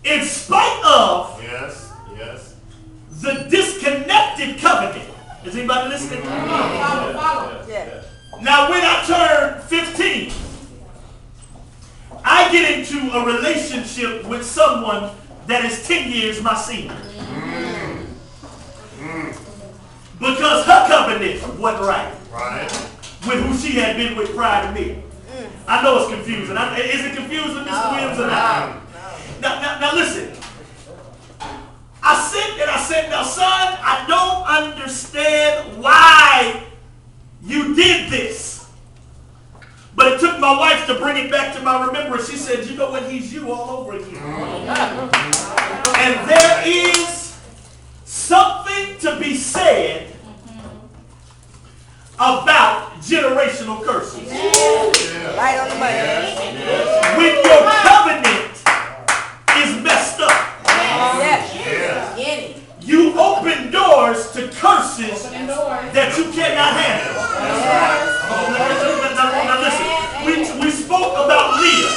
in spite of Yes. the disconnected covenant. Is anybody listening? Yes. Now, when I turn 15, I get into a relationship with someone that is 10 years my senior. Because her covenant wasn't right with who she had been with prior to me. I know it's confusing. Is it confusing, Mr. Williams, or not? Now listen. I said, now son, I don't understand why you did this. But it took my wife to bring it back to my remembrance. She said, you know what, he's you all over again. And there is something to be said about generational curses. Right on the money. When your covenant is messed up, you open doors to curses that you cannot handle. Now listen, we spoke about Leah,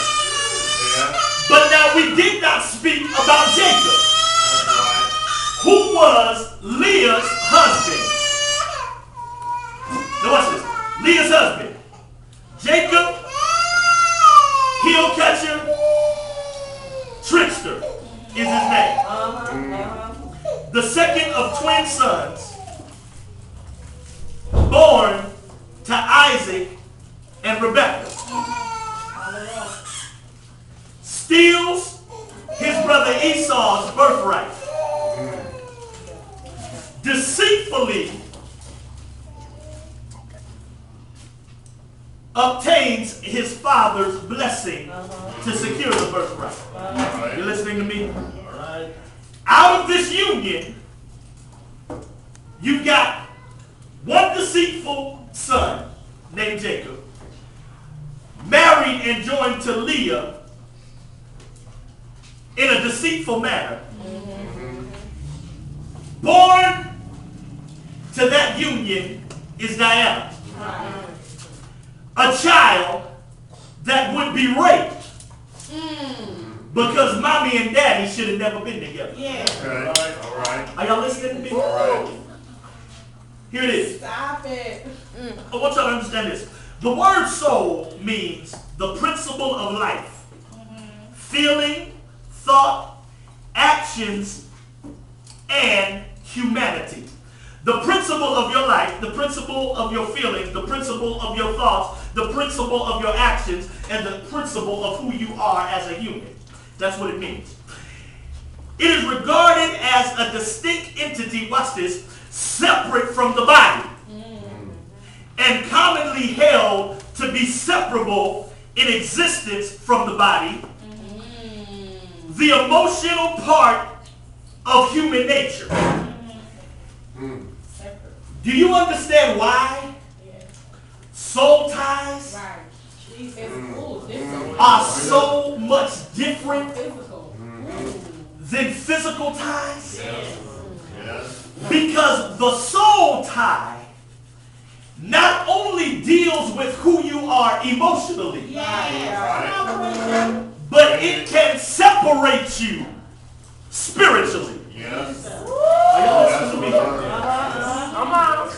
but now we did not speak about Jacob, who was Leah's husband. Now watch this. Leah's husband. Jacob, heel catcher, trickster is his name. The second of twin sons, born to Isaac and Rebekah, steals his brother Esau's birthright, deceitfully obtains his father's blessing to secure the birthright. You listening to me? Out of this union, you got one deceitful son named Jacob, married and joined to Leah in a deceitful manner. Born to that union is Diana, a child that would be raped because mommy and daddy should have never been together. All right. Are y'all listening to me? All right. Here it is. Stop it. I want y'all to understand this. The word soul means the principle of life. Feeling, thought, actions, and humanity. The principle of your life, the principle of your feelings, the principle of your thoughts, the principle of your actions, and the principle of who you are as a human. That's what it means. It is regarded as a distinct entity, watch this, separate from the body, and commonly held to be separable in existence from the body, the emotional part of human nature. Do you understand why soul ties are so much different than physical ties? Because the soul tie not only deals with who you are emotionally, but it can separate you spiritually. Are y'all listening to me? Come on.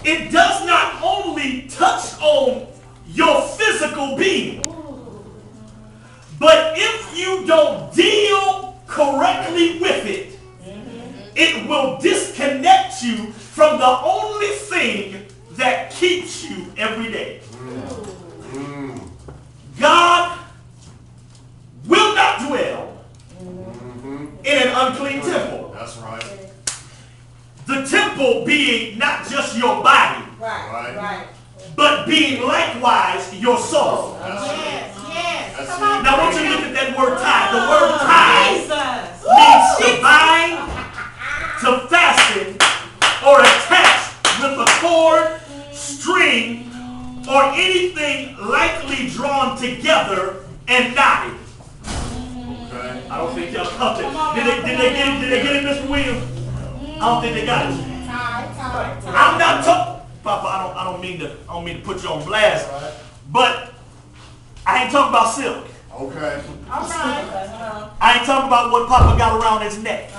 It does not only touch on your physical being, but if you don't deal correctly with it, it will disconnect you from the only thing that keeps you every day. God will not dwell in an unclean temple. That's right. The temple being not just your body, but being likewise your soul. Now I want you to look at that word tie. The word tie means to bind, to fasten, or attach with a cord, string, or anything lightly drawn together and knotted. I don't think y'all caught it. Did they get it, Mr. Williams? I don't think they got it. I'm not talking, Papa. I don't mean to put you on blast, but I ain't talking about silk. Okay. All right. I ain't talking about what Papa got around his neck.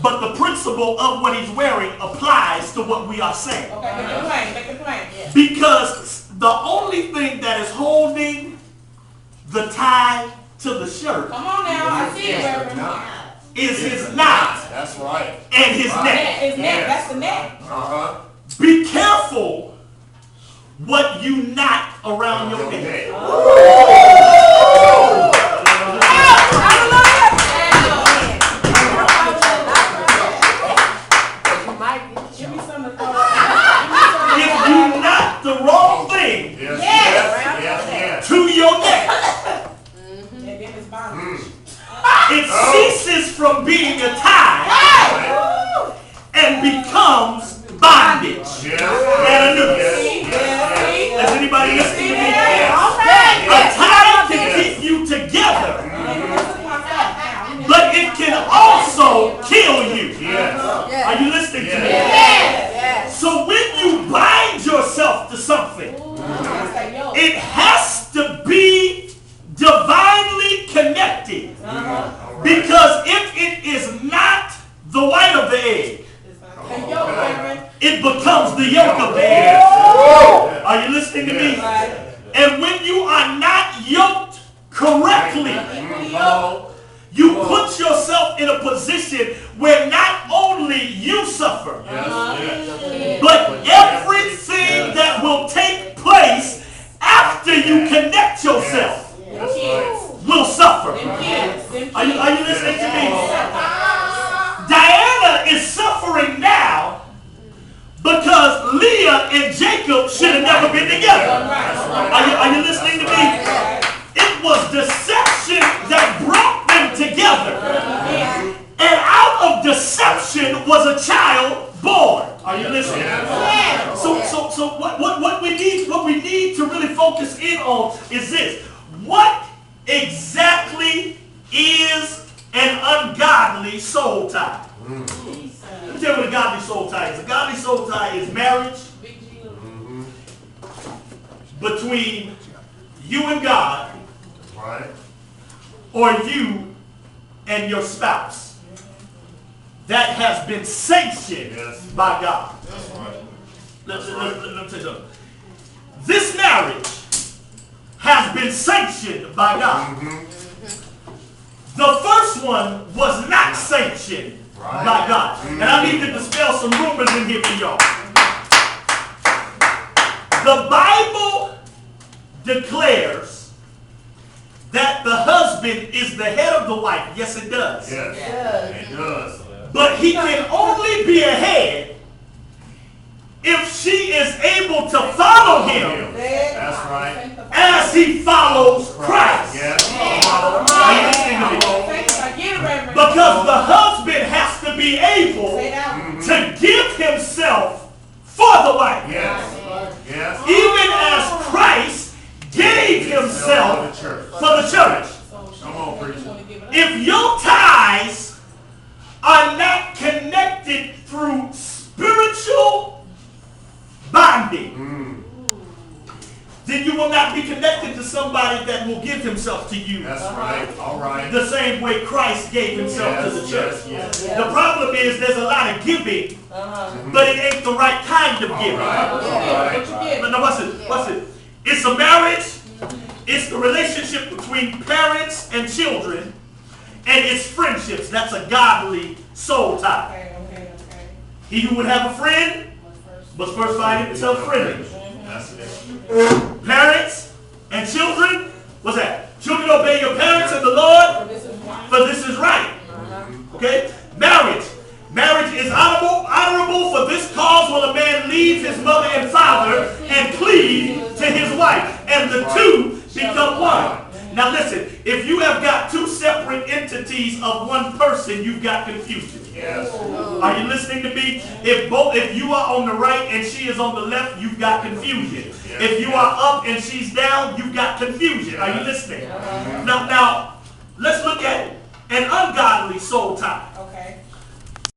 But the principle of what he's wearing applies to what we are saying. Okay, make it plain. Make it plain. Yeah. Because the only thing that is holding the tie to the shirt Come on now. I see it, Reverend. is his knot That's right. and his neck. Neck is neck. That's the neck. Uh-huh. Be careful what you knot around your neck. Give me some of the If you knot the wrong thing to your neck, And then it's bondage. it ceases from being a tie and becomes bondage and a noose. Is anybody listening to me? A tie can keep you together, but it can also kill you. Are you listening to me? So when you bind yourself to something, it has to be divinely connected. Because if it is not the white of the egg, it becomes the yolk of the egg. Are you listening to me? And when you are not yoked correctly, you put yourself in a position where not only you suffer, but everything that will take place after you connect yourself will suffer. Are you listening to me? Diana is suffering now because Leah and Jacob should have never been together. Are you listening to me? It was deception that brought them together. And out of deception was a child born. Are you listening? So what we need to really focus in on is this. What exactly is an ungodly soul tie? Let me tell you what a godly soul tie is. A godly soul tie is marriage between you and God, or you and your spouse, that has been sanctioned by God. Let me tell you something. This marriage has been sanctioned by God. The first one was not sanctioned by God. And I need to dispel some rumors in here for y'all. The Bible declares that the husband is the head of the wife. Yes, it does. It does. But he can only be a head if she is able to follow him That's right. as he follows Christ. Are you listening to me? Because the husband has to be able to give himself for the wife. Even as Christ gave himself for the church. Come on, preacher. If your ties are not connected through spiritual bonding, then you will not be connected to somebody that will give himself to you. That's right. All right. The same way Christ gave himself to the church. The problem is there's a lot of giving, but it ain't the right kind of giving. Now watch it. Watch it. It's a marriage. It's the relationship between parents and children, and it's friendships. That's a godly soul tie. He who would have a friend must first find himself friendly. Parents and children, what's that? Children, obey your parents in the Lord, for this is right. Okay? Marriage. Marriage is honorable. For this cause will a man leave his mother and father and cleave to his wife, and the two become one. Now listen, if you have got two separate entities of one person, you've got confusion. Are you listening to me? If you are on the right and she is on the left, you've got confusion. If you are up and she's down, you've got confusion. Are you listening? Now let's look at an ungodly soul tie.